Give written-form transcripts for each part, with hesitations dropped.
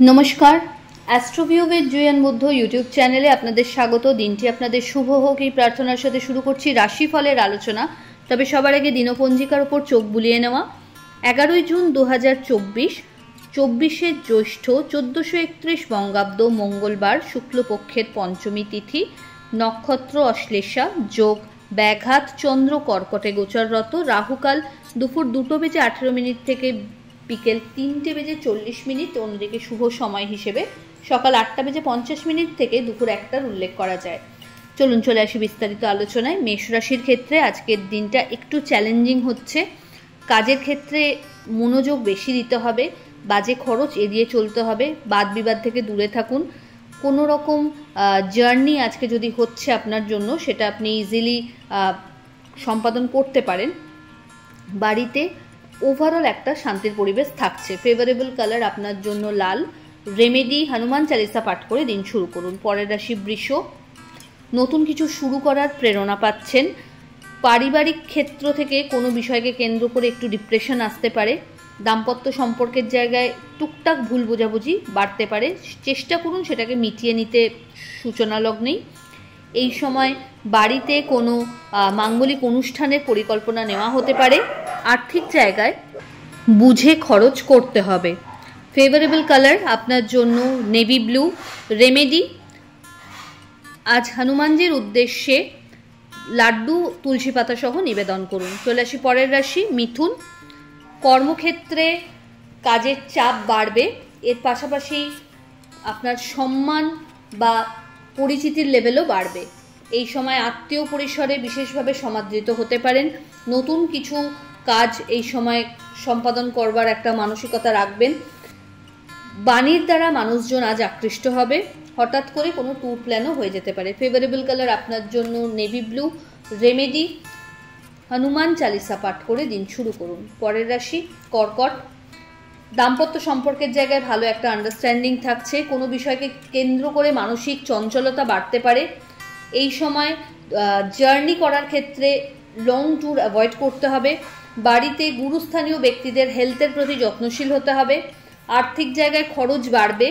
नमस्कार অ্যাস্ট্রোভিউ with জুয়েন Buddha YouTube চ্যানেলে আপনাদের স্বাগত। দিনটি আপনাদের শুভ হোক এই প্রার্থনার সাথে শুরু করছি রাশিফলের আলোচনা। তবে সবার আগে দিনপঞ্জিকার উপর চোখ বুলিয়ে নেওয়া। 11 জুন 2024, 24শে জ্যৈষ্ঠ 1431 বঙ্গাব্দ, মঙ্গলবার, শুক্লপক্ষের পঞ্চমী তিথি, নক্ষত্র অশ্লেষা, যোগ ব্যাঘাত, চন্দ্র কর্কটে গোচররত, রাহুকাল দুপুর 2:18 থেকে বিকেল 3:40, অন্যদিকে শুভ সময় হিসেবে সকাল 8:50 থেকে দুপুর 1টার উল্লেখ করা যায়। চলুন চলে আসি বিস্তারিত আলোচনায়। মেষ রাশির ক্ষেত্রে আজকের দিনটা একটু চ্যালেঞ্জিং হচ্ছে। কাজের ক্ষেত্রে মনোযোগ বেশি দিতে হবে, বাজে খরচ এড়িয়ে চলতে হবে, বাদ বিবাদ থেকে দূরে থাকুন। কোনো রকম জার্নি আজকে যদি হচ্ছে আপনার জন্য, সেটা আপনি ইজিলি সম্পাদন করতে পারেন। বাড়িতে ওভারঅল একটা শান্তির পরিবেশ থাকছে। ফেভারেবল কালার আপনার জন্য লাল। রেমেডি হনুমান চালিসা পাঠ করে দিন শুরু করুন। পরের রাশি বৃষ। নতুন কিছু শুরু করার প্রেরণা পাচ্ছেন। পারিবারিক ক্ষেত্র থেকে কোনো বিষয়কে কেন্দ্র করে একটু ডিপ্রেশন আসতে পারে। দাম্পত্য সম্পর্কের জায়গায় টুকটাক ভুল বোঝাবুঝি বাড়তে পারে, চেষ্টা করুন সেটাকে মিটিয়ে নিতে সূচনা লগ্নেই। এই সময় বাড়িতে কোনো মাঙ্গলিক অনুষ্ঠানের পরিকল্পনা নেওয়া হতে পারে। আর্থিক জায়গায় বুঝে খরচ করতে হবে। ফেভারেবল কালার আপনার জন্য নেভি ব্লু। রেমেডি আজ হনুমানজির উদ্দেশ্যে লাড্ডু তুলসী পাতা সহ নিবেদন করুন। চলে আসি পরের রাশি মিথুন। কর্মক্ষেত্রে কাজের চাপ বাড়বে, এর পাশাপাশি আপনার সম্মান বা পরিচিতির লেভেলও বাড়বে। এই সময় আত্মীয় পরিসরে বিশেষভাবে সমাদৃত হতে পারেন। নতুন কিছু কাজ এই সময় সম্পাদন করবার একটা মানসিকতা রাখবেন। বাণীর দ্বারা মানুষজন আজ আকৃষ্ট হবে। হঠাৎ করে কোনো ট্যুর প্ল্যানও হয়ে যেতে পারে। ফেভারেবল কালার আপনার জন্য navy blue. Remedy Hanuman Chalisa পাঠ করে দিন শুরু করুন। পরের রাশি কর্কট। দাম্পত্য সম্পর্কের জায়গায় ভালো একটা আন্ডারস্ট্যান্ডিং থাকছে। কোনো বিষয়কে কেন্দ্র করে মানসিক চঞ্চলতা বাড়তে পারে। এই সময় জার্নি করার ক্ষেত্রে লং ট্যুর অ্যাভয়েড করতে হবে। বাড়িতে গুরুস্থানীয় ব্যক্তিদের হেলথের প্রতি যত্নশীল হতে হবে। আর্থিক জায়গায় খরচ বাড়বে।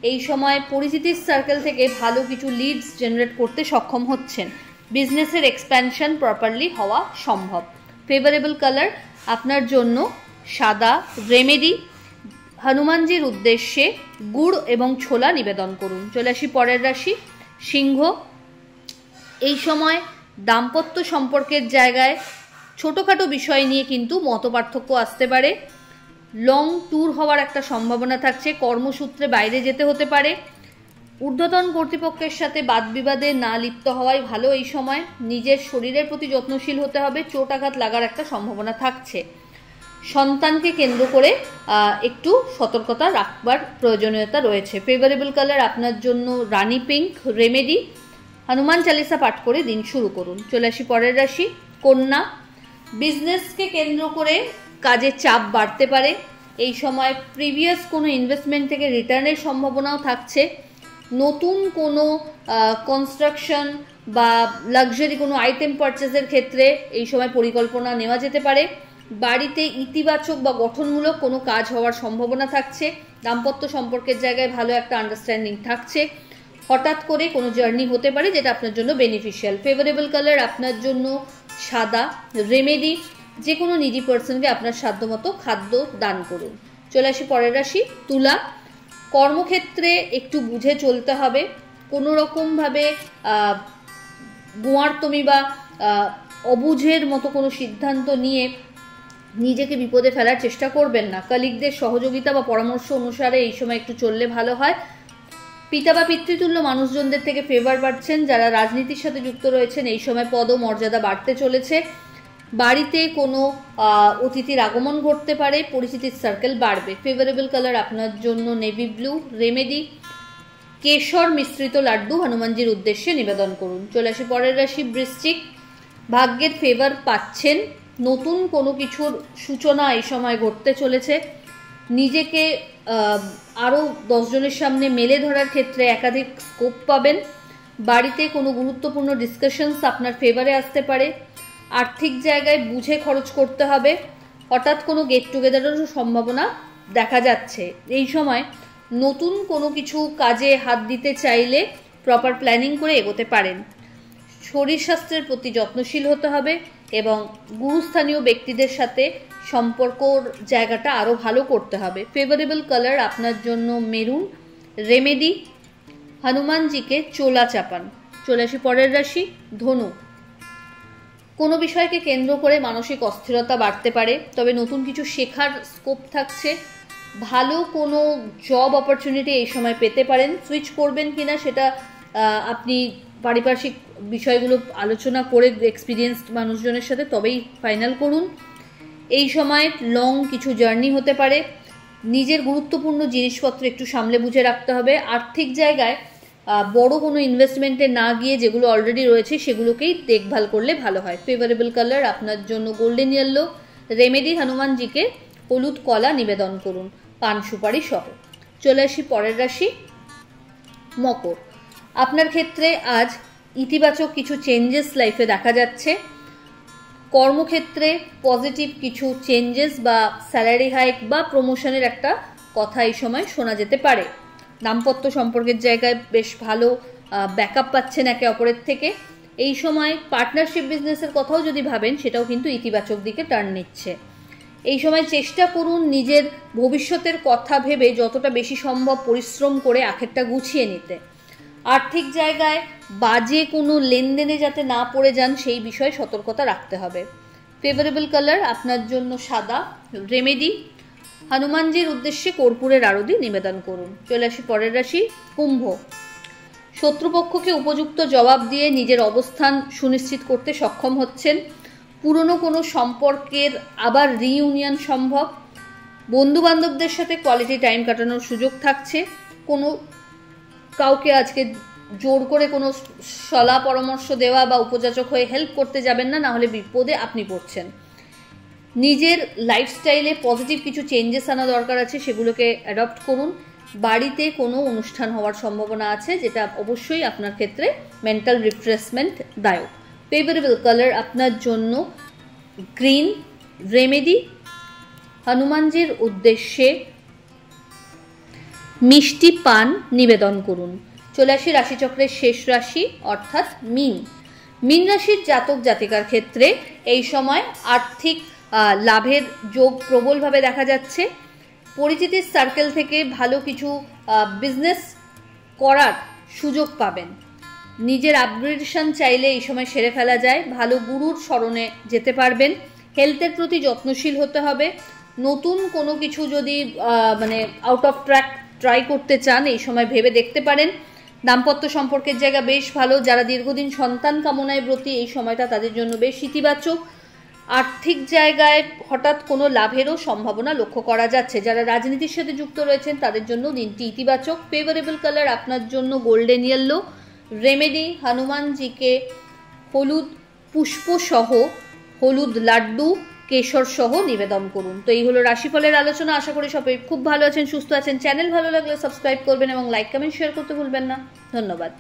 এই সময় পরিচিতির সার্কেল থেকে ভালো কিছু লিডস জেনারেট করতে সক্ষম হচ্ছেন। বিজনেসের এক্সপ্যানশন প্রপারলি হওয়া সম্ভব। ফেভারেবল কালার আপনার জন্য সাদা। রেমেডি হনুমানজির উদ্দেশ্যে গুড় এবং ছোলা নিবেদন করুন। চলে আসি পরের রাশি সিংহ। এই সময় দাম্পত্য সম্পর্কের জায়গায় ছোটোখাটো বিষয় নিয়ে কিন্তু মতপার্থক্য আসতে পারে। লং ট্যুর হওয়ার একটা সম্ভাবনা থাকছে। কর্মসূত্রে বাইরে যেতে হতে পারে। ঊর্ধ্বতন কর্তৃপক্ষের সাথে বাদবিবাদে না লিপ্ত হওয়াই ভালো। এই সময় নিজের শরীরের প্রতি যত্নশীল হতে হবে। চোট আঘাত লাগার একটা সম্ভাবনা থাকছে। সন্তানকে কেন্দ্র করে একটু সতর্কতা রাখবার প্রয়োজনীয়তা রয়েছে। ফেভারেবল কালার আপনার জন্য রানি পিঙ্ক। রেমেডি হনুমান চালিসা পাঠ করে দিন শুরু করুন। চলে আসি পরের রাশি কন্যা। বিজনেসকে কেন্দ্র করে কাজের চাপ বাড়তে পারে। এই সময় প্রিভিয়াস কোনো ইনভেস্টমেন্ট থেকে রিটার্নের সম্ভাবনাও থাকছে। নতুন কোনো কনস্ট্রাকশন বা লাক্সারি কোনো আইটেম পারচেজের ক্ষেত্রে এই সময় পরিকল্পনা নেওয়া যেতে পারে। বাড়িতে ইতিবাচক বা গঠনমূলক কোনো কাজ হওয়ার সম্ভাবনা থাকছে। দাম্পত্য সম্পর্কের জায়গায় ভালো একটা আন্ডারস্ট্যান্ডিং থাকছে। হঠাৎ করে কোনো জার্নি হতে পারে যেটা আপনার জন্য বেনিফিশিয়াল। ফেভারেবল কালার আপনার জন্য সাদা। রেমেডি যে কোনো নিডি পার্সনকে আপনার সাধ্যমতো খাদ্য দান করুন। চলে আসি পরের রাশি তুলা। কর্মক্ষেত্রে একটু বুঝে চলতে হবে। কোনো রকমভাবে গোয়ার্তমি বা অবুঝের মতো কোনো সিদ্ধান্ত নিয়ে নিজেকে বিপদে ফেলার চেষ্টা করবেন না। কলিগদের সহযোগিতা বা পরামর্শ অনুসারে এই সময় একটু চললে ভালো হয়। পিতা বা পিতৃতুল্য মানুষজনদের থেকে ফেভার পাচ্ছেন। যারা রাজনীতির সাথে যুক্ত রয়েছেন এই সময় পদ ও মর্যাদা বাড়তে চলেছে। বাড়িতে কোনো অতিথির আগমন ঘটতে পারে। পরিচিতির সার্কেল বাড়বে। ফেভারেবল কালার আপনার জন্য নেভি ব্লু। রেমেডি কেশর মিশ্রিত লাড্ডু হনুমানজির উদ্দেশ্যে নিবেদন করুন। চলে আসি পরের রাশি বৃশ্চিক। ভাগ্যের ফেভার পাচ্ছেন। নতুন কোনো কিছুর সূচনা এই সময় ঘটতে চলেছে। নিজেকে আরও 10 জনের সামনে মেলে ধরার ক্ষেত্রে একাধিক স্কোপ পাবেন। বাড়িতে কোনো গুরুত্বপূর্ণ ডিসকাশনস আপনার ফেভারে আসতে পারে। আর্থিক জায়গায় বুঝে খরচ করতে হবে। হঠাৎ কোনো গেট টুগেদারেরও সম্ভাবনা দেখা যাচ্ছে। এই সময় নতুন কোনো কিছু কাজে হাত দিতে চাইলে প্রপার প্ল্যানিং করে এগোতে পারেন। শরীর স্বাস্থ্যের প্রতি যত্নশীল হতে হবে এবং গুরুস্থানীয় ব্যক্তিদের সাথে সম্পর্কর জায়গাটা আরও ভালো করতে হবে। ফেভারেবল কালার আপনার জন্য মেরুন। রেমেডি, হনুমানজিকে চোলা চাপান। চলে আসি পরের রাশি ধনু। কোনো বিষয়কে কেন্দ্র করে মানসিক অস্থিরতা বাড়তে পারে, তবে নতুন কিছু শেখার স্কোপ থাকছে। ভালো কোনো জব অপরচুনিটি এই সময় পেতে পারেন। সুইচ করবেন কিনা সেটা আপনি পারিপার্শ্বিক বিষয়গুলো আলোচনা করে এক্সপিরিয়েন্সড মানুষজনের সাথে তবেই ফাইনাল করুন। এই সময় লং কিছু জার্নি হতে পারে। নিজের গুরুত্বপূর্ণ জিনিসপত্র একটু সামলে বুঝে রাখতে হবে। আর্থিক জায়গায় বড় কোনো ইনভেস্টমেন্টে না গিয়ে যেগুলো অলরেডি রয়েছে সেগুলোকেই দেখভাল করলে ভালো হয়। ফেভারেবল কালার আপনার জন্য গোল্ডেন ইয়েলো। রেমেডি, হনুমানজিকে হলুদ কলা নিবেদন করুন পান সুপারি সহ। চলে আসি পরের রাশি মকর। আপনার ক্ষেত্রে আজ ইতিবাচক কিছু চেঞ্জেস লাইফে দেখা যাচ্ছে। কর্মক্ষেত্রে পজিটিভ কিছু চেঞ্জেস বা স্যালারি হাইক বা প্রমোশনের একটা কথা এই সময় শোনা যেতে পারে। দাম্পত্য সম্পর্কের জায়গায় বেশ ভালো ব্যাকআপ পাচ্ছেন একে অপরের থেকে। এই সময় পার্টনারশিপ বিজনেসের কথাও যদি ভাবেন সেটাও কিন্তু ইতিবাচক দিকে টার্ন নিচ্ছে। এই সময় চেষ্টা করুন নিজের ভবিষ্যতের কথা ভেবে যতটা বেশি সম্ভব পরিশ্রম করে আখেরটা গুছিয়ে নিতে। আর্থিক জায়গায় বাজে কোনো লেনদেনে যাতে না পড়ে যান সেই বিষয়ে সতর্কতা রাখতে হবে। ফেভারেবল কালার আপনার জন্য সাদা। রেমেডি, হনুমানজির উদ্দেশ্যে কর্পূরের আরতি নিবেদন করুন। চলে আসি পরের রাশি কুম্ভ। শত্রুপক্ষকে উপযুক্ত জবাব দিয়ে নিজের অবস্থান সুনিশ্চিত করতে সক্ষম হচ্ছেন। পুরনো কোনো সম্পর্কের আবার রিইউনিয়ন সম্ভব। বন্ধু বান্ধবদের সাথে কোয়ালিটি টাইম কাটানোর সুযোগ থাকছে। কোনো কাউকে আজকে জোর করে কোনো সলা পরামর্শ দেওয়া বা উপযাচক হয়ে হেল্প করতে যাবেন না, হলে বিপদে আপনি পড়ছেন। নিজের লাইফস্টাইলে পজিটিভ কিছু চেঞ্জেস আনা দরকার আছে, সেগুলোকে অ্যাডপ্ট করুন। বাড়িতে কোনো অনুষ্ঠান হওয়ার সম্ভাবনা আছে যেটা অবশ্যই আপনার ক্ষেত্রে মেন্টাল রিফ্রেশমেন্ট দায়ক। ফেভারেবল কালার আপনার জন্য গ্রিন। রেমেডি, হনুমানজির উদ্দেশ্যে মিষ্টি পান নিবেদন করুন। চলে আসি রাশিচক্রের শেষ রাশি অর্থাৎ মীন। মীন রাশির জাতক জাতিকার ক্ষেত্রে এই সময় আর্থিক লাভের যোগ প্রবলভাবে দেখা যাচ্ছে। পরিচিতির সার্কেল থেকে ভালো কিছু বিজনেস করার সুযোগ পাবেন। নিজের আপগ্রেডেশন চাইলে এই সময় সেরে ফেলা যায়। ভালো গুরুর শরণে যেতে পারবেন। হেলথের প্রতি যত্নশীল হতে হবে। নতুন কোনো কিছু যদি আউট অফ ট্র্যাক ট্রাই করতে চান এই সময় ভেবে দেখতে পারেন। দাম্পত্য সম্পর্কের জায়গা বেশ ভালো। যারা দীর্ঘদিন সন্তান কামনায় ব্রতী এই সময়টা তাদের জন্য বেশ ইতিবাচক। আর্থিক জায়গায় হঠাৎ কোনো লাভেরও সম্ভাবনা লক্ষ্য করা যাচ্ছে। যারা রাজনীতির সাথে যুক্ত রয়েছেন তাদের জন্য দিনটি ইতিবাচক। ফেভারেবল কালার আপনার জন্য গোল্ডেন ইয়েলো। রেমেডি, হনুমানজিকে হলুদ পুষ্প সহ, হলুদ লাড্ডু, কেশর সহ নিবেদন করুন। তো এই হলো রাশিফলের আলোচনা। আশা করি সবাই খুব ভালো আছেন, সুস্থ আছেন। চ্যানেল ভালো লাগলে সাবস্ক্রাইব করবেন এবং লাইক কমেন্ট শেয়ার করতে ভুলবেন না। ধন্যবাদ।